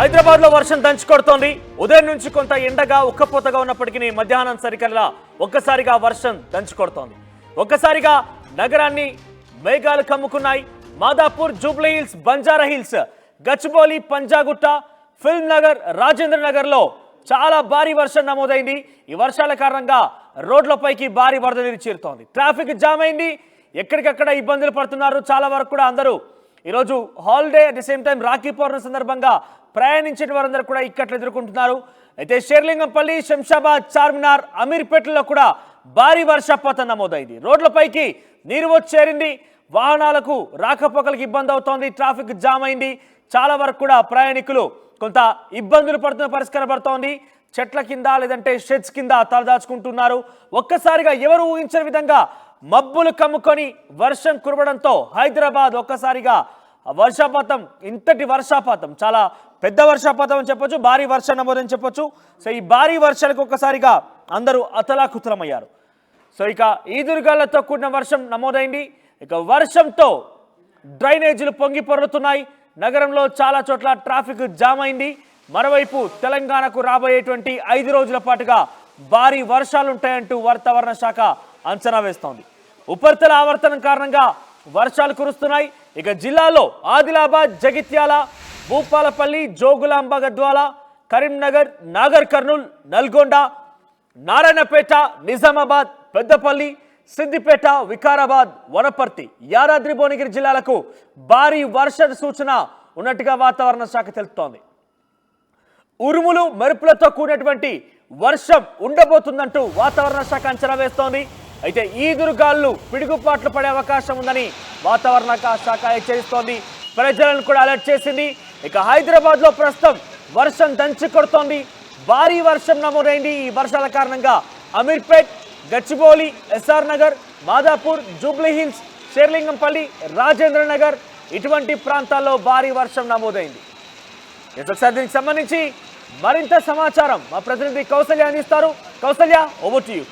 హైదరాబాద్ లో వర్షం దంచుకొడుతోంది. ఉదయం నుంచి కొంత ఎండగా ఉక్కపోతగా ఉన్నప్పటికీ మధ్యాహ్నం సరికల్లా ఒక్కసారిగా వర్షం దంచుకొడుతోంది. ఒక్కసారిగా నగరాన్ని మేఘాలు కమ్ముకున్నాయి. మాదాపూర్, జూబ్లీ హిల్స్, బంజారా హిల్స్, గచ్చిబౌలి, పంజాగుట్ట, ఫిల్మ్ నగర్, రాజేంద్ర నగర్ లో చాలా భారీ వర్షం నమోదైంది. ఈ వర్షాల కారణంగా రోడ్లపైకి భారీ వరద నీరు చేరుతోంది. ట్రాఫిక్ జామ్ అయింది. ఎక్కడికక్కడ ఇబ్బందులు పడుతున్నారు. చాలా వరకు కూడా అందరూ ఈరోజు holiday, at the same time Rakhi Pournami సందర్భంగా ప్రయాణించిన వారందరూ కూడా ఇక్కట్లు ఎదుర్కొంటున్నారు. అయితే షేర్లింగంపల్లి, శంషాబాద్, చార్మినార్, అమీర్పేటలో కూడా భారీ వర్షపాతం నమోదైంది. రోడ్లపైకి నీరు వచ్చేరింది. వాహనాలకు రాకపోకలకు ఇబ్బంది అవుతోంది. ట్రాఫిక్ జామ్ అయింది. చాలా వరకు కూడా ప్రయాణికులు కొంత ఇబ్బందులు పడుతున్న పరిస్థితి కనబడుతోంది. చెట్ల కింద లేదంటే షెడ్స్ కింద తలదాచుకుంటున్నారు. ఒక్కసారిగా ఎవరు ఊహించిన విధంగా మబ్బులు కమ్ముకొని వర్షం కురవడంతో హైదరాబాద్ ఒక్కసారిగా వర్షపాతం, ఇంతటి వర్షపాతం, చాలా పెద్ద వర్షపాతం అని చెప్పొచ్చు, భారీ వర్షం నమోదని చెప్పొచ్చు. సో ఈ భారీ వర్షాలకు ఒక్కసారిగా అందరూ అతలాకుతలమయ్యారు. సో ఇక ఈదురుగాళ్లతో కూడిన వర్షం నమోదైంది. ఇక వర్షంతో డ్రైనేజీలు పొంగి పొర్లుతున్నాయి. నగరంలో చాలా చోట్ల ట్రాఫిక్ జామ్ అయింది. మరోవైపు తెలంగాణకు రాబోయేటువంటి 5 రోజుల పాటుగా భారీ వర్షాలుంటాయంటూ వాతావరణ శాఖ అంచనా వేస్తోంది. ఉపరితల ఆవర్తనం కారణంగా వర్షాలు కురుస్తున్నాయి. ఇక జిల్లాలో ఆదిలాబాద్, జగిత్యాల, భూపాలపల్లి, జోగులాంబ, గద్వాల, కరీంనగర్, నాగర్ కర్నూల్, నల్గొండ, నారాయణపేట, నిజామాబాద్, పెద్దపల్లి, సిద్దిపేట, వికారాబాద్, వనపర్తి, యాదాద్రి భువనగిరి జిల్లాలకు భారీ వర్ష సూచన ఉన్నట్టుగా వాతావరణ శాఖ తెలుపుతోంది. ఉరుములు, మెరుపులతో కూడినటువంటి వర్షం ఉండబోతుందంటూ వాతావరణ శాఖ అంచనా వేస్తోంది. అయితే ఈదురుగాళ్లు, పిడుగుపాట్లు పడే అవకాశం ఉందని వాతావరణ శాఖ హెచ్చరిస్తోంది. ప్రజలను కూడా అలర్ట్ చేసింది. ఇక హైదరాబాద్ లో ప్రస్తుతం వర్షం దంచి కొడుతోంది. భారీ వర్షం నమోదైంది. ఈ వర్షాల కారణంగా అమీర్పేట్, గచ్చిబౌలి, ఎస్ఆర్ నగర్, మాదాపూర్, జూబ్లీ హిల్స్, షేర్లింగంపల్లి, రాజేంద్ర నగర్ ఇటువంటి ప్రాంతాల్లో భారీ వర్షం నమోదైంది. దీనికి సంబంధించి మరింత సమాచారం మా ప్రతినిధి కౌసల్య అందిస్తారు. Kausalya, over to you.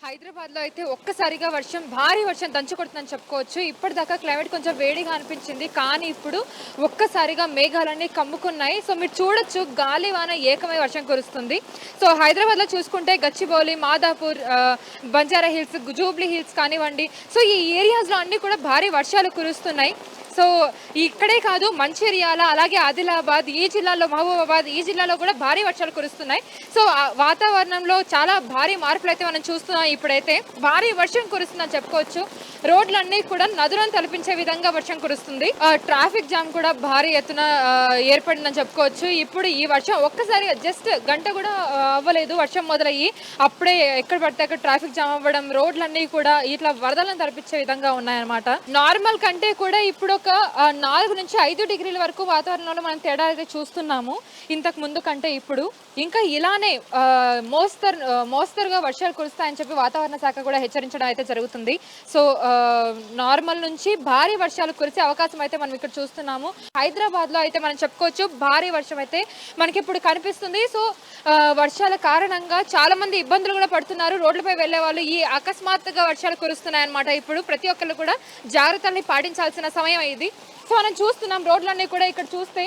Hyderabad లో అయితే ఒక్కసారిగా భారీ వర్షం దంచుకొడుతుందని చెప్పుకోవచ్చు. ఇప్పటిదాకా క్లైమేట్ కొంచెం వేడిగా అనిపించింది, కానీ ఇప్పుడు ఒక్కసారిగా మేఘాలన్నీ కమ్ముకున్నాయి. సో మీరు చూడొచ్చు, గాలి వాన ఏకమై వర్షం కురుస్తుంది. సో హైదరాబాద్ లో చూసుకుంటే Gachibowli, Madhapur, Banjara hills, Jubilee hills కానివ్వండి, సో ఈ ఏరియాస్ లో అన్ని కూడా భారీ వర్షాలు కురుస్తున్నాయి. సో ఇక్కడే కాదు, మంచిర్యాల, అలాగే ఆదిలాబాద్, ఈ జిల్లాలో, మహబూబాబాద్, ఈ జిల్లాలో కూడా భారీ వర్షాలు కురుస్తున్నాయి. సో వాతావరణంలో చాలా భారీ మార్పులు అయితే మనం చూస్తున్నాం. ఇప్పుడైతే భారీ వర్షం కురుస్తుందని చెప్పుకోవచ్చు. రోడ్లన్నీ కూడా నదులను తలపించే విధంగా వర్షం కురుస్తుంది. ట్రాఫిక్ జామ్ కూడా భారీ ఎత్తున ఏర్పడిందని చెప్పుకోవచ్చు. ఇప్పుడు ఈ వర్షం ఒక్కసారి జస్ట్ గంట కూడా అవ్వలేదు వర్షం మొదలయ్యి, అప్పుడే ఎక్కడ పడితే అక్కడ ట్రాఫిక్ జామ్ అవ్వడం, రోడ్లన్నీ కూడా ఇట్లా వరదలను తలపించే విధంగా ఉన్నాయన్నమాట. నార్మల్ కంటే కూడా ఇప్పుడు 4 నుంచి 5 డిగ్రీల వరకు వాతావరణంలో మనం తేడా అయితే చూస్తున్నాము ఇంతకు ముందు కంటే. ఇప్పుడు ఇంకా ఇలానే మోస్తరుగా వర్షాలు కురుస్తాయని చెప్పి వాతావరణ శాఖ కూడా హెచ్చరించడం అయితే జరుగుతుంది. సో నార్మల్ నుంచి భారీ వర్షాలు కురిసే అవకాశం అయితే మనం ఇక్కడ చూస్తున్నాము. హైదరాబాద్ లో అయితే మనం చెప్పుకోవచ్చు భారీ వర్షం అయితే మనకి ఇప్పుడు కనిపిస్తుంది. సో వర్షాల కారణంగా చాలా మంది ఇబ్బందులు కూడా పడుతున్నారు. రోడ్లపై వెళ్లే వాళ్ళు ఈ అకస్మాత్తుగా వర్షాలు కురుస్తున్నాయన్నమాట. ఇప్పుడు ప్రతి ఒక్కరు కూడా జాగ్రత్తల్ని పాటించాల్సిన సమయం ఇది. సో మనం చూస్తున్నాం రోడ్లన్నీ కూడా, ఇక్కడ చూస్తే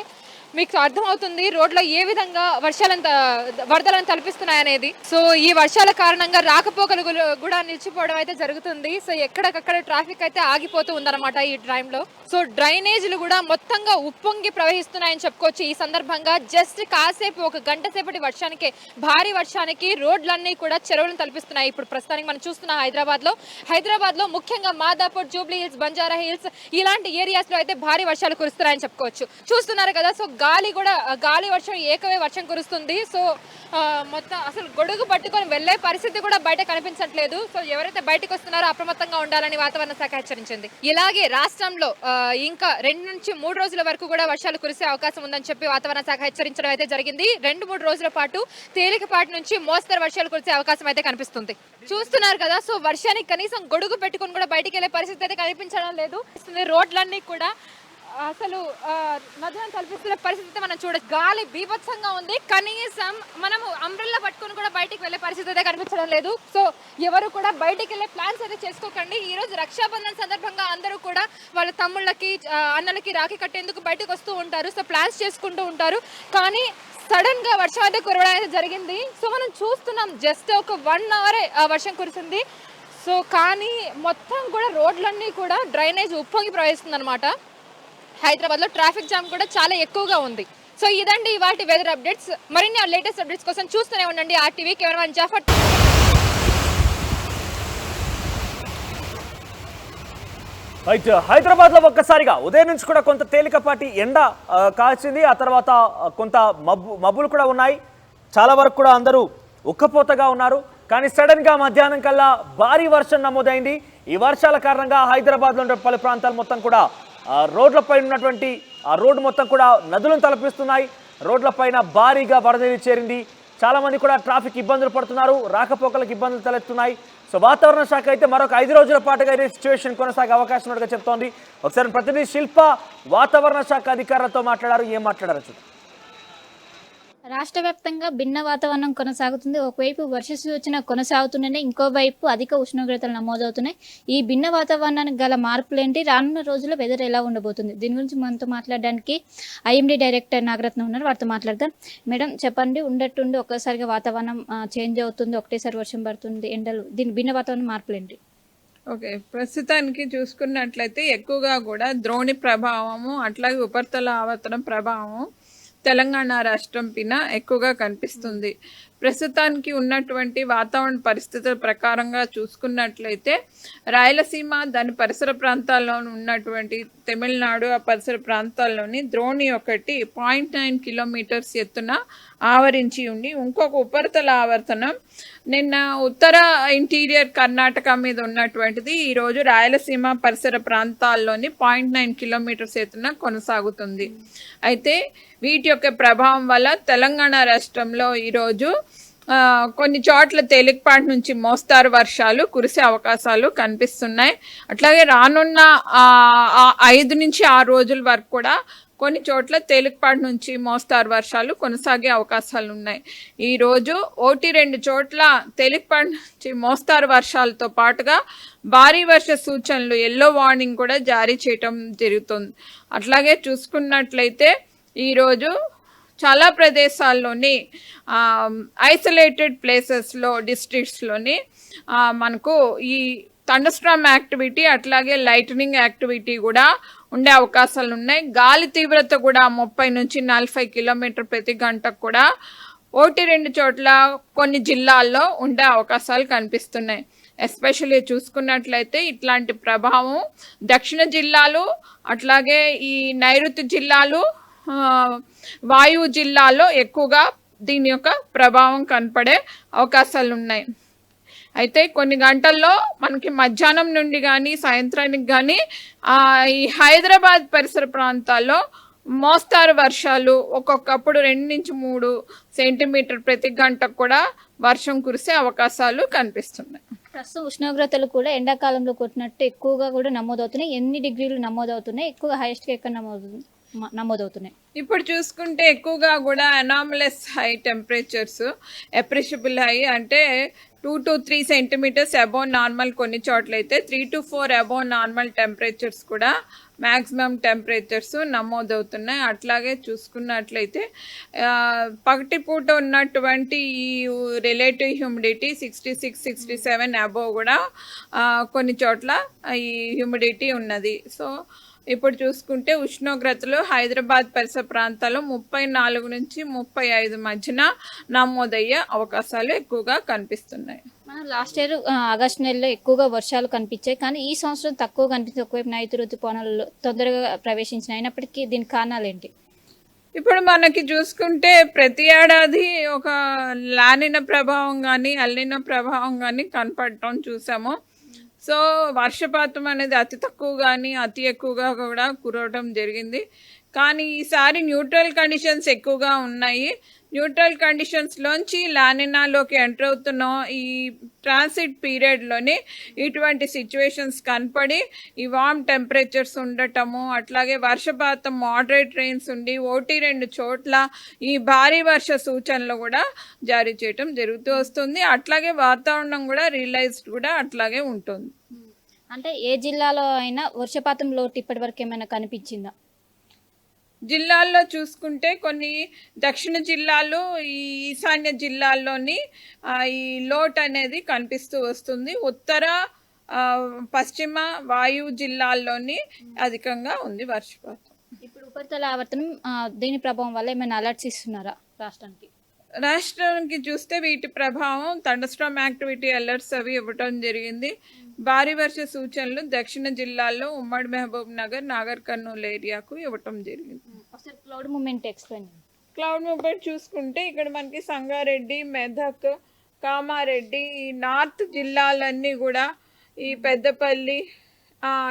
మీకు అర్థమవుతుంది రోడ్లో ఏ విధంగా వరదలను తలపిస్తున్నాయనేది. సో ఈ వర్షాల కారణంగా రాకపోకలు కూడా నిలిచిపోవడం అయితే జరుగుతుంది. సో ఎక్కడికక్కడ ట్రాఫిక్ అయితే ఆగిపోతూ ఉందన్నమాట ఈ టైంలో. సో డ్రైనేజీలు కూడా మొత్తంగా ఉప్పొంగి ప్రవహిస్తున్నాయని చెప్పుకోవచ్చు. ఈ సందర్భంగా జస్ట్ కాసేపు, 1 గంట సేపటి వర్షానికి, భారీ వర్షానికి రోడ్లన్నీ కూడా చెరువులను తలపిస్తున్నాయి. ఇప్పుడు ప్రస్తుతానికి మనం చూస్తున్న హైదరాబాద్ లో ముఖ్యంగా మాదాపూర్, జూబ్లీ హిల్స్, బంజారా హిల్స్ ఇలాంటి ఏరియాస్ లో అయితే భారీ వర్షాలు కురుస్తున్నాయని చెప్పుకోవచ్చు. చూస్తున్నారు కదా, సో గాలి వర్షం ఏకవే వర్షం కురుస్తుంది. సో మొత్తం అసలు గొడుగు పట్టుకొని వెళ్లే పరిస్థితి కూడా బయట కనిపించట్లేదు. సో ఎవరైతే బయటకు వస్తున్నారో అప్రమత్తంగా ఉండాలని వాతావరణ శాఖ హెచ్చరించింది. ఇలాగే రాష్ట్రంలో ఇంకా 2 నుంచి 3 రోజుల వరకు కూడా వర్షాలు కురిసే అవకాశం ఉందని చెప్పి వాతావరణ శాఖ హెచ్చరించడం అయితే జరిగింది. 2-3 రోజుల పాటు తేలికపాటి నుంచి మోస్తరు వర్షాలు కురిసే అవకాశం అయితే కనిపిస్తుంది. చూస్తున్నారు కదా, సో వర్షానికి కనీసం గొడుగు పెట్టుకుని కూడా బయటికి వెళ్లే పరిస్థితి అయితే కనిపించడం లేదు. రోడ్లన్నీ కూడా అసలు మధ్యాహ్నం కల్పిస్తున్న పరిస్థితి మనం చూడొచ్చు. గాలి బీభత్సంగా ఉంది. కనీసం మనము అంబ్రెల్లా పట్టుకొని కూడా బయటికి వెళ్ళే పరిస్థితి అయితే కనిపించడం లేదు. సో ఎవరు కూడా బయటికి వెళ్ళే ప్లాన్స్ అయితే చేసుకోకండి. ఈ రోజు రక్షాబంధన్ సందర్భంగా అందరూ కూడా వాళ్ళ తమ్ముళ్ళకి అన్నలకి రాఖీ కట్టేందుకు బయటకు వస్తూ ఉంటారు. సో ప్లాన్స్ చేసుకుంటూ ఉంటారు. కానీ సడన్ గా వర్షం అయితే కురవడం అయితే జరిగింది. సో మనం చూస్తున్నాం జస్ట్ ఒక 1 అవరే వర్షం కురిసింది. సో కానీ మొత్తం కూడా రోడ్లన్నీ కూడా డ్రైనేజ్ ఉప్పొంగి ప్రవహిస్తుంది అనమాట. హైదరాబాద్లో ట్రాఫిక్ జామ్ కూడా చాలా ఎక్కువగా ఉంది. సో ఇదండి ఇవాటి వెదర్ అప్డేట్స్. మరిన్ని లేటెస్ట్ అప్డేట్స్ కోసం చూస్తూనే ఉండండి RTV. కెమెరామెన్ జాఫర్. రైట్. హైదరాబాద్లో ఒక్కసారిగా ఉదయం నుంచి కూడా కొంత తేలికపాటి ఎండ కాల్చింది. ఆ తర్వాత కొంత మబ్బులు కూడా ఉన్నాయి. చాలా వరకు కూడా అందరూ ఉక్కపోతగా ఉన్నారు. కానీ సడన్గా మధ్యాహ్నం కల్లా భారీ వర్షం నమోదైంది. ఈ వర్షాల కారణంగా హైదరాబాద్లో పలు ప్రాంతాలు మొత్తం కూడా రోడ్లపై ఉన్నటువంటి ఆ రోడ్డు మొత్తం కూడా నదులను తలపిస్తున్నాయి. రోడ్లపైన భారీగా వరద చేరింది. చాలామంది కూడా ట్రాఫిక్ ఇబ్బందులు పడుతున్నారు. రాకపోకలకు ఇబ్బందులు తలెత్తున్నాయి. సో వాతావరణ శాఖ అయితే మరొక 5 రోజుల పాటుగా ఇదే సిచ్యువేషన్ కొనసాగే అవకాశం ఉన్నట్టుగా చెప్తోంది. ఒకసారి ప్రతినిధి శిల్ప వాతావరణ శాఖ అధికారులతో మాట్లాడారు. ఏం మాట్లాడారు చూద్దాం. రాష్ట్ర వ్యాప్తంగా భిన్న వాతావరణం కొనసాగుతుంది. ఒకవైపు వర్ష సూచన కొనసాగుతుండనే ఇంకోవైపు అధిక ఉష్ణోగ్రతలు నమోదవుతున్నాయి. ఈ భిన్న వాతావరణానికి గల మార్పులేంటి, రానున్న రోజుల్లో వెదర్ ఎలా ఉండబోతుంది, దీని గురించి మనతో మాట్లాడడానికి IMD డైరెక్టర్ నాగరత్నం ఉన్నారు. వారితో మాట్లాడదాం. మేడం చెప్పండి, ఉండట్టుండి ఒక్కసారిగా వాతావరణం చేంజ్ అవుతుంది, ఒకటేసారి వర్షం పడుతుంది, ఎండలు, దీని భిన్న వాతావరణ మార్పులేంటి? ఓకే, ప్రస్తుతానికి చూసుకున్నట్లయితే ఎక్కువగా కూడా ద్రోణి ప్రభావము అట్లాగే ఉపరితల ఆవర్తనం ప్రభావం తెలంగాణ రాష్ట్రం పైన ఎక్కువగా కనిపిస్తుంది. ప్రస్తుతానికి ఉన్నటువంటి వాతావరణ పరిస్థితుల ప్రకారంగా చూసుకున్నట్లయితే రాయలసీమ దాని పరిసర ప్రాంతాల్లో ఉన్నటువంటి తమిళనాడు ఆ పరిసర ప్రాంతాల్లోని ద్రోణి ఒకటి 0.9 కిలోమీటర్స్ ఎత్తున ఆవరించి ఉండి ఇంకొక ఉపరితల ఆవర్తనం నిన్న ఉత్తర ఇంటీరియర్ కర్ణాటక మీద ఉన్నటువంటిది ఈరోజు రాయలసీమ పరిసర ప్రాంతాల్లోని 0.9 కిలోమీటర్స్ ఎత్తున కొనసాగుతుంది. అయితే వీటి యొక్క ప్రభావం వల్ల తెలంగాణ రాష్ట్రంలో ఈరోజు కొన్ని చోట్ల తేలికపాటి నుంచి మోస్తారు వర్షాలు కురిసే అవకాశాలు కనిపిస్తున్నాయి. అట్లాగే రానున్న 5 నుంచి 6 రోజుల వరకు కూడా కొన్ని చోట్ల తేలికపాటి నుంచి మోస్తారు వర్షాలు కొనసాగే అవకాశాలు ఉన్నాయి. ఈరోజు 1-2 చోట్ల తేలికపాటి నుంచి మోస్తారు వర్షాలతో పాటుగా భారీ వర్ష సూచనలు ఎల్లో వార్నింగ్ కూడా జారీ చేయటం జరుగుతుంది. అట్లాగే చూసుకున్నట్లయితే ఈరోజు చాలా ప్రదేశాల్లోని ఐసోలేటెడ్ ప్లేసెస్లో డిస్ట్రిక్ట్స్లోని మనకు ఈ థండర్స్టార్మ్ యాక్టివిటీ అట్లాగే లైటనింగ్ యాక్టివిటీ కూడా ఉండే అవకాశాలు ఉన్నాయి. గాలి తీవ్రత కూడా 30 నుంచి 40 కిలోమీటర్ ప్రతి గంటకు కూడా 1-2 చోట్ల కొన్ని జిల్లాల్లో ఉండే అవకాశాలు కనిపిస్తున్నాయి. ఎస్పెషల్లీ చూసుకున్నట్లయితే ఇట్లాంటి ప్రభావం దక్షిణ జిల్లాలు అట్లాగే ఈ నైరుతి జిల్లాలు వాయువు జిల్లాల్లో ఎక్కువగా దీని యొక్క ప్రభావం కనపడే అవకాశాలు ఉన్నాయి. అయితే కొన్ని గంటల్లో మనకి మధ్యాహ్నం నుండి కానీ సాయంత్రానికి కానీ ఈ హైదరాబాద్ పరిసర ప్రాంతాల్లో మోస్తారు వర్షాలు ఒక్కొక్కప్పుడు 2 నుంచి 3 సెంటీమీటర్ ప్రతి గంటకు కూడా వర్షం కురిసే అవకాశాలు కనిపిస్తున్నాయి. ప్రస్తుతం ఉష్ణోగ్రతలు కూడా ఎండాకాలంలో కొట్టినట్టు ఎక్కువగా కూడా నమోదవుతున్నాయి. ఎన్ని డిగ్రీలు నమోదవుతున్నాయి, ఎక్కువగా హైయెస్ట్గా ఎక్కడ నమోదవుతున్నాయి? ఇప్పుడు చూసుకుంటే ఎక్కువగా కూడా anomalous high temperatures, appreciable high అంటే 2 to 3 సెంటీమీటర్స్ అబోవ్ నార్మల్, కొన్ని చోట్ల అయితే 3 to 4 అబోవ్ నార్మల్ టెంపరేచర్స్ కూడా మ్యాక్సిమం టెంపరేచర్స్ నమోదవుతున్నాయి. అట్లాగే చూసుకున్నట్లయితే పగటిపూట ఉన్నటువంటి ఈ రిలేటివ్ హ్యూమిడిటీ 66-67 అబోవ్ కూడా కొన్ని చోట్ల ఈ హ్యూమిడిటీ ఉన్నది. సో ఇప్పుడు చూసుకుంటే ఉష్ణోగ్రతలు హైదరాబాద్ పరిసర ప్రాంతాల్లో 34 నుంచి 35 మధ్యన నమోదయ్యే అవకాశాలు ఎక్కువగా కనిపిస్తున్నాయి. లాస్ట్ ఇయర్ ఆగస్టు నెలలో ఎక్కువగా వర్షాలు కనిపించాయి, కానీ ఈ సంవత్సరం తక్కువ కనిపించింది. ఒకవైపు నైరుతి ఋతుపవనాలు తొందరగా ప్రవేశించిన, అయినప్పటికీ దీనికి కారణాలు ఏంటి? ఇప్పుడు మనకి చూసుకుంటే ప్రతి ఏడాది ఒక లానిన ప్రభావం కానీ అల్లిన ప్రభావం కానీ కనపడటం చూసాము. సో వర్షపాతం అనేది అతి తక్కువ కానీ అతి ఎక్కువగా కూడా కురవడం జరిగింది. కానీ ఈసారి న్యూట్రల్ కండిషన్స్ ఎక్కువగా ఉన్నాయి. న్యూట్రల్ కండిషన్స్లోంచి లానినాలోకి ఎంటర్ అవుతున్న ఈ ట్రాన్సిట్ పీరియడ్లోనే ఇటువంటి సిచ్యువేషన్స్ కనపడి ఈ వార్మ్ టెంపరేచర్స్ ఉండటము, అట్లాగే వర్షపాతం మోడరేట్ రెయిన్స్ ఉండి 1-2 చోట్ల ఈ భారీ వర్ష సూచనలు కూడా జారీ చేయటం జరుగుతూ వస్తుంది. అట్లాగే వాతావరణం కూడా రియలైజ్డ్ కూడా అట్లాగే ఉంటుంది. అంటే ఏ జిల్లాలో అయినా వర్షపాతం లోటు ఇప్పటి వరకు ఏమైనా కనిపించిందా? జిల్లాల్లో చూసుకుంటే కొన్ని దక్షిణ జిల్లాలు, ఈ ఈశాన్య జిల్లాల్లోని ఈ లోట్ అనేది కనిపిస్తూ వస్తుంది. ఉత్తర పశ్చిమ వాయు జిల్లాల్లోని అధికంగా ఉంది వర్షపాతం. ఇప్పుడు ఉపరితల ఆవర్తనం దీని ప్రభావం వల్ల ఏమైనా అలర్ట్స్ ఇస్తున్నారా రాష్ట్రానికి? రాష్ట్రానికి చూస్తే వీటి ప్రభావం థండర్స్టార్మ్ యాక్టివిటీ అలర్ట్స్ అవి ఇవ్వటం జరిగింది. భారీ వర్ష సూచనలు దక్షిణ జిల్లాల్లో ఉమ్మడి మహబూబ్ నగర్, నాగర్ కర్నూలు ఏరియాకు ఇవ్వటం జరిగింది. ఒకసారి cloud moment explain. Cloud moment చూసుకుంటే ఇక్కడ మనకి సంగారెడ్డి, మెదక్, కామారెడ్డి, ఈ నార్త్ జిల్లాలన్నీ కూడా, ఈ పెద్దపల్లి,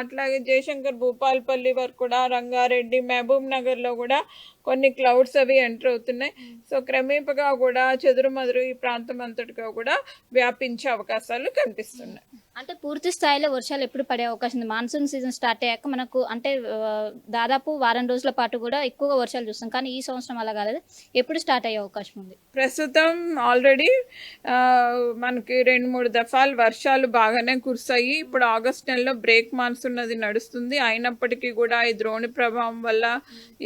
అట్లాగే జయశంకర్ భూపాల్పల్లి వరకు కూడా, రంగారెడ్డి, మహబూబ్ నగర్లో కూడా కొన్ని క్లౌడ్స్ అవి ఎంటర్ అవుతున్నాయి. సో క్రమేపగా కూడా చెదురుమదురు ఈ ప్రాంతం అంతటిగా కూడా వ్యాపించే అవకాశాలు కనిపిస్తున్నాయి. అంటే పూర్తి స్థాయిలో వర్షాలు ఎప్పుడు పడే అవకాశం ఉంది? మాన్సూన్ సీజన్ స్టార్ట్ అయ్యాక మనకు అంటే దాదాపు వారం రోజుల పాటు కూడా ఎక్కువగా వర్షాలు చూస్తాం, కానీ ఈ సంవత్సరం అలా కాలేదు. ఎప్పుడు స్టార్ట్ అయ్యే అవకాశం ఉంది? ప్రస్తుతం ఆల్రెడీ మనకి 2-3 దఫాలు వర్షాలు బాగానే కురిసాయి. ఇప్పుడు ఆగస్ట్ నెలలో బ్రేక్ మాన్సూన్ అది నడుస్తుంది. అయినప్పటికీ కూడా ఈ ద్రోణి ప్రభావం వల్ల,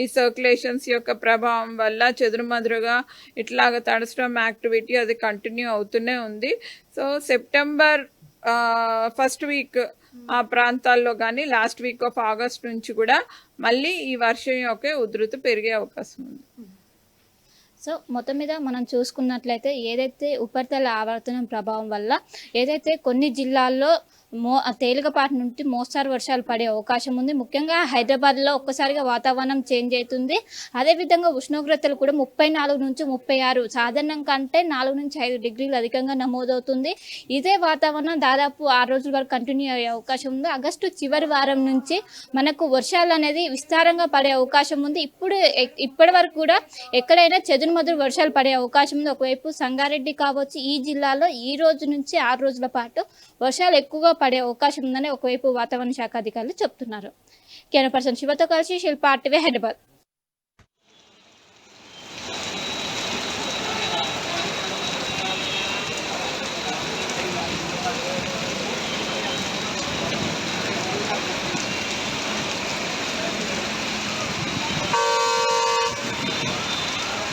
ఈ సర్క్యులేషన్స్ యొక్క ప్రభావం వల్ల చెదురుమదురుగా ఇట్లాగ థండర్స్టార్మ్ యాక్టివిటీ అది కంటిన్యూ అవుతూనే ఉంది. సో సెప్టెంబర్ ఫస్ట్ వీక్ ఆ ప్రాంతాల్లో కానీ లాస్ట్ వీక్ ఆఫ్ ఆగస్ట్ నుంచి కూడా మళ్ళీ ఈ వర్షం యొక్క ఉధృతి పెరిగే అవకాశం ఉంది. సో మొత్తం మీద మనం చూసుకున్నట్లయితే ఏదైతే ఉపరితల ఆవర్తనం ప్రభావం వల్ల ఏదైతే కొన్ని జిల్లాల్లో తేలికపాటి నుండి మోస్తారు వర్షాలు పడే అవకాశం ఉంది. ముఖ్యంగా హైదరాబాద్లో ఒక్కసారిగా వాతావరణం చేంజ్ అవుతుంది. అదేవిధంగా ఉష్ణోగ్రతలు కూడా 34 నుంచి 36, సాధారణం కంటే 4 నుంచి 5 డిగ్రీలు అధికంగా నమోదవుతుంది. ఇదే వాతావరణం దాదాపు 6 రోజుల వరకు కంటిన్యూ అయ్యే అవకాశం ఉంది. ఆగస్టు చివరి వారం నుంచి మనకు వర్షాలు అనేది విస్తారంగా పడే అవకాశం ఉంది. ఇప్పటి వరకు కూడా ఎక్కడైనా చెదురుమదురు వర్షాలు పడే అవకాశం ఉంది. ఒకవైపు సంగారెడ్డి కావచ్చు, ఈ జిల్లాలో ఈ రోజు నుంచి 6 రోజుల పాటు వర్షాలు ఎక్కువగా పడే అవకాశం ఉందని ఒకవైపు వాతావరణ శాఖ అధికారులు చెప్తున్నారు. కెమెరా పర్సన్ శివతో కలిసి శిల్పా, RTV, హైదరాబాద్.